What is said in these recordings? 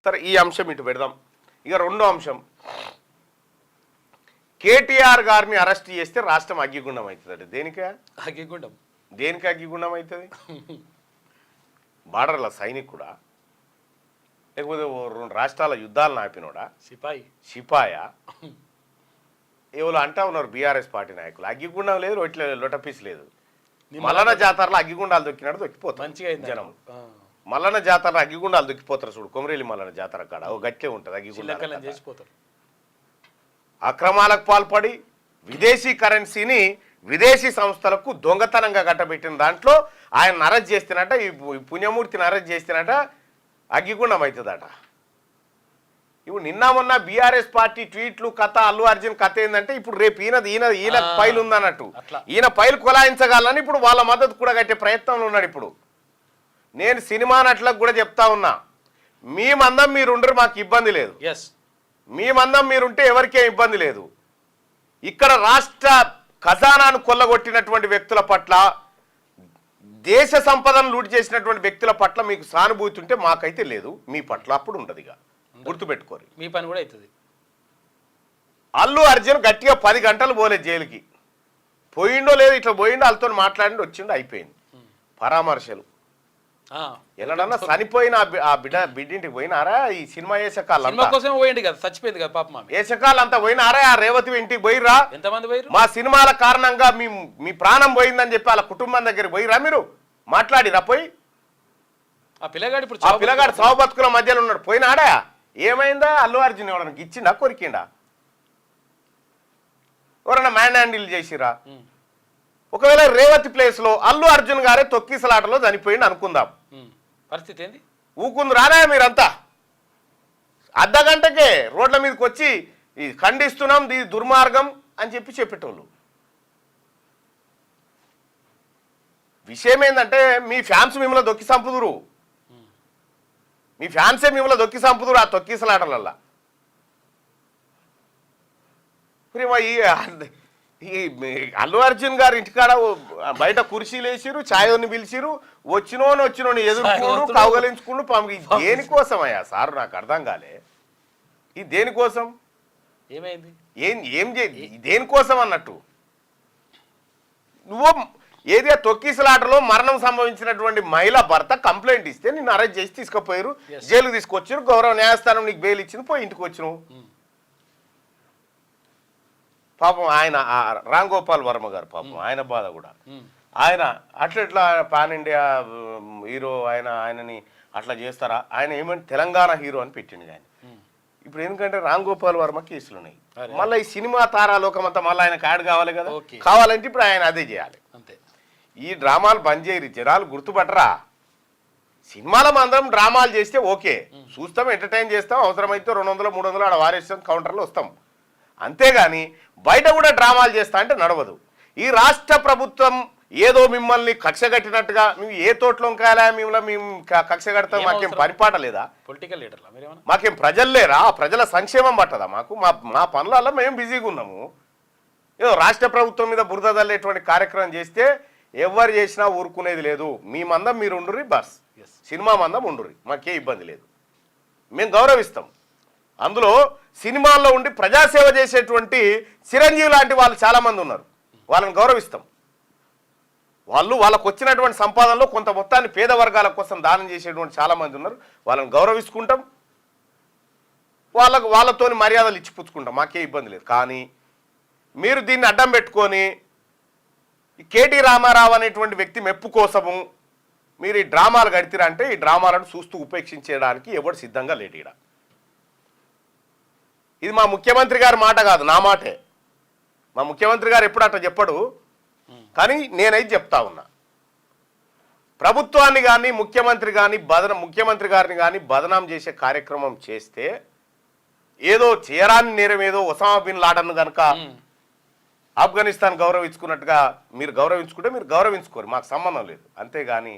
సరే ఈ అంశం ఇటు పెడదాం. ఇక రెండో అంశం, కేటీఆర్ గారిని అరెస్ట్ చేస్తే రాష్ట్రం అగ్గిగుండం అవుతుంది. దేనికి అగ్గిగుండం? దేనికి అగ్గిగుండం అవుతుంది? బార్డర్ల సైనికుడా, లేకపోతే 2 రాష్ట్రాల యుద్ధాలను ఆపినోడా, సిపాయా? ఎవరు అంటా ఉన్నారు బీఆర్ఎస్ పార్టీ నాయకులు. అగ్గిగుండం లేదు, లొటపీస్ లేదు. మల్లన్న జాతరలో అగ్గిగుండాలు దొక్కినాడు దొక్కిపోతారు జనం. మల్లన్న జాతరలో అగ్గిగుండాలు దొక్కిపోతారు చూడు, కొమరేలి మల్లన్న జాతర కాడ ఓ గట్టే ఉంటుంది అగ్గిగుండాలు చేసిపోతారు. అక్రమాలకు పాల్పడి విదేశీ కరెన్సీని విదేశీ సంస్థలకు దొంగతనంగా కట్టబెట్టిన దాంట్లో ఆయన అరెస్ట్ చేస్తేనట, ఈ పుణ్యమూర్తిని అరెస్ట్ చేస్తేనట అగ్గిగుండం అవుతుందట. ఇప్పుడు నిన్న మొన్న బీఆర్ఎస్ పార్టీ ట్వీట్లు కథ, అల్లు అర్జున్ కథ ఏంటంటే ఇప్పుడు రేపు ఈయన ఫైల్ ఉందన్నట్టు, ఈయన ఫైల్ కొలాయించగలని ఇప్పుడు వాళ్ళ మద్దతు కూడా కట్టే ప్రయత్నంలో ఉన్నాడు. ఇప్పుడు నేను సినిమా నటులకు కూడా చెప్తా ఉన్నా, మీ మందం మీరుండరు, మాకు ఇబ్బంది లేదు. మీ మందం మీరుంటే ఎవరికే ఇబ్బంది లేదు. ఇక్కడ రాష్ట్ర ఖజానాను కొల్లగొట్టినటువంటి వ్యక్తుల పట్ల, దేశ సంపదను లూట్ చేసినటువంటి వ్యక్తుల పట్ల మీకు సానుభూతి ఉంటే మాకైతే లేదు, మీ పట్ల అప్పుడు ఉండదు. ఇక గుర్తుపెట్టుకోరు, మీ పని కూడా అవుతుంది. అల్లు అర్జున్ గట్టిగా 10 గంటలు పోలేదు జైలుకి. పోయిండో లేదు, ఇట్లా పోయిండో, వాళ్ళతో మాట్లాడి వచ్చిండో, అయిపోయింది. పరామర్శలు ఎలాడన్నా చనిపోయిన ఆ బిడ్డింటికి పోయినారా? ఈ సినిమా చచ్చిపోయింది కదా పాప, ఏసకాలు అంతా పోయినారా? ఆ రేవతి ఇంటికి పోయిరా? ఎంతమంది పోయిరు? మా సినిమాల కారణంగా మీ ప్రాణం పోయిందని చెప్పి వాళ్ళ కుటుంబం దగ్గర పోయిరా? మీరు మాట్లాడిరా? పోయి ఆ పిల్లగాడు సావు బతుకుల మధ్యలో ఉన్నాడు, పోయినాడా? ఏమైందా? అల్లు అర్జున్ ఎవరన్నా ఇచ్చిండా, కొరికిండా? ఎవరన్నా మ్యాన్ హ్యాండిల్ చేసిరా? ఒకవేళ రేవతి ప్లేస్ లో అల్లు అర్జున్ గారే తొక్కిసలాటలో చనిపోయింది అనుకుందాం, పరిస్థితి ఏంది? ఊకుంది రానా? మీరంతా అర్ధగంటకే రోడ్ల మీదకి వచ్చి ఖండిస్తున్నాం, ఇది దుర్మార్గం అని చెప్పేటోళ్ళు. విషయం ఏంటంటే మీ ఫ్యాన్స్ మిమ్మల్ని దొక్కి సంపుదురు, మీ ఫ్యాన్సే మిమ్మల్ని దొక్కి సంపుదురు ఆ తొక్కిసలాటలల్లా. ఈ అల్లు అర్జున్ గారు ఇంటికాడ బయట కుర్చీలు వేసిరు, ఛాయోని పిలిచిరు, వచ్చినోని ఎదుర్కొండు, కౌగలించుకుండు. దేనికోసం అయ్యా సార్? నాకు అర్థం కాలే. ఇది దేనికోసం? ఏమైంది? ఏం దేనికోసం అన్నట్టు? నువ్వు ఏదో తొక్కిసలాటలో మరణం సంభవించినటువంటి మహిళా భర్త కంప్లైంట్ ఇస్తే నిన్ను అరెస్ట్ చేసి తీసుకుపోయారు, జైలుకు తీసుకొచ్చారు, గౌరవ న్యాయస్థానం నీకు బెయిల్ ఇచ్చింది, పోయి ఇంటికి వచ్చినావు. పాపం ఆయన రామ్ గోపాల్ వర్మ గారు పాపం ఆయన బాధ కూడా, ఆయన అట్లా పాన్ ఇండియా హీరో, ఆయనని అట్లా చేస్తారా? ఆయన ఏమంటే తెలంగాణ హీరో అని పెట్టిండు ఆయన. ఇప్పుడు ఎందుకంటే రామ్ గోపాల్ వర్మ కేసులు ఉన్నాయి, మళ్ళీ ఈ సినిమా తారాలోకం అంతా మళ్ళీ ఆయనకు యాడ్ కావాలి కదా, కావాలంటే ఇప్పుడు ఆయన అదే చేయాలి. ఈ డ్రామాలు బంద్ చేయరు, జనాలు గుర్తుపట్టరా? సినిమాల అందరం డ్రామాలు చేస్తే ఓకే, చూస్తాం, ఎంటర్టైన్ చేస్తాం, అవసరమైతే 200 300 ఆడ వారేస్తాం, కౌంటర్లో వస్తాం. అంతేగాని బయట కూడా డ్రామాలు చేస్తా అంటే నడవదు. ఈ రాష్ట్ర ప్రభుత్వం ఏదో మిమ్మల్ని కక్ష కట్టినట్టుగా, మేము ఏ తోటలో కాయలా మిమ్మల్ని మేము కక్ష కడతాం, మాకేం పనిపాట లేదా? పొలిటికల్ లీడర్లా మాకేం ప్రజలు లేరా? ప్రజల సంక్షేమం పట్టదా మాకు? మా పనులలో మేము బిజీగా ఉన్నాము. ఏదో రాష్ట్ర ప్రభుత్వం మీద బురద తల్లేటువంటి కార్యక్రమం చేస్తే ఎవరు చేసినా ఊరుకునేది లేదు. మీ మందం మీరు ఉండుర్రి, బస్ సినిమా మందం ఉండుర్రి, మాకే ఇబ్బంది లేదు, మేము గౌరవిస్తాం. అందులో సినిమాల్లో ఉండి ప్రజాసేవ చేసేటువంటి చిరంజీవి లాంటి వాళ్ళు చాలామంది ఉన్నారు, వాళ్ళని గౌరవిస్తాం. వాళ్ళకు వచ్చినటువంటి సంపాదనలో కొంత మొత్తాన్ని పేద వర్గాల కోసం దానం చేసేటువంటి చాలామంది ఉన్నారు, వాళ్ళని గౌరవించుకుంటాం, వాళ్ళతోని మర్యాదలు ఇచ్చిపుచ్చుకుంటాం, మాకే ఇబ్బంది లేదు. కానీ మీరు దీన్ని అడ్డం పెట్టుకొని కేటీ రామారావు అనేటువంటి వ్యక్తి మెప్పు కోసము మీరు ఈ డ్రామాలు గడితిరా అంటే ఈ డ్రామాలను చూస్తూ ఉపేక్షించడానికి ఎవడు సిద్ధంగా లేడు. ఈడ ఇది మా ముఖ్యమంత్రి గారి మాట కాదు, నా మాటే. మా ముఖ్యమంత్రి గారు ఎప్పుడు అట్లా చెప్పడు, కానీ నేనైతే చెప్తా ఉన్నా. ప్రభుత్వాన్ని కానీ ముఖ్యమంత్రి గారిని కానీ బదనాం చేసే కార్యక్రమం చేస్తే, ఏదో చేయరాని నేరం ఏదో ఒసామా బిన్ లాడన్ కనుక ఆఫ్ఘనిస్తాన్ గౌరవించుకున్నట్టుగా మీరు గౌరవించుకుంటే మీరు గౌరవించుకోరు, మాకు సంబంధం లేదు. అంతేగాని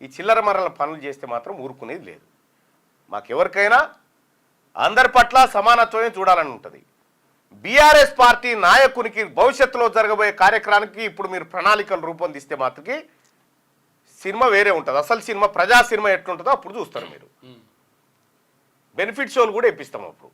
ఈ చిల్లర మర్రల పనులు చేస్తే మాత్రం ఊరుకునేది లేదు. మాకెవరికైనా అందరి పట్ల సమానత్వమే చూడాలని ఉంటుంది. బీఆర్ఎస్ పార్టీ నాయకునికి భవిష్యత్తులో జరగబోయే కార్యక్రమానికి ఇప్పుడు మీరు ప్రణాళికలు రూపొందిస్తే మాత్రకి సినిమా వేరే ఉంటుంది. అసలు సినిమా ప్రజా సినిమా ఎట్లుంటుందో అప్పుడు చూస్తారు మీరు. బెనిఫిట్ షోలు కూడా ఇప్పిస్తాం అప్పుడు.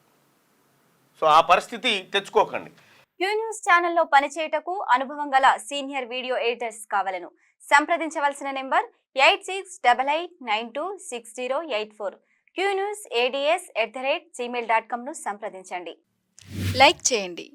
సో ఆ పరిస్థితి తెచ్చుకోకండి. క్యూ న్యూస్ ఛానల్లో పనిచేయటకు అనుభవం గల సీనియర్ వీడియో ఎడిటర్స్ కావాలను సంప్రదించవలసిన నెంబర్ 8688926084. qnewsads@gmail.com ను సంప్రదించండి. లైక్ చేయండి.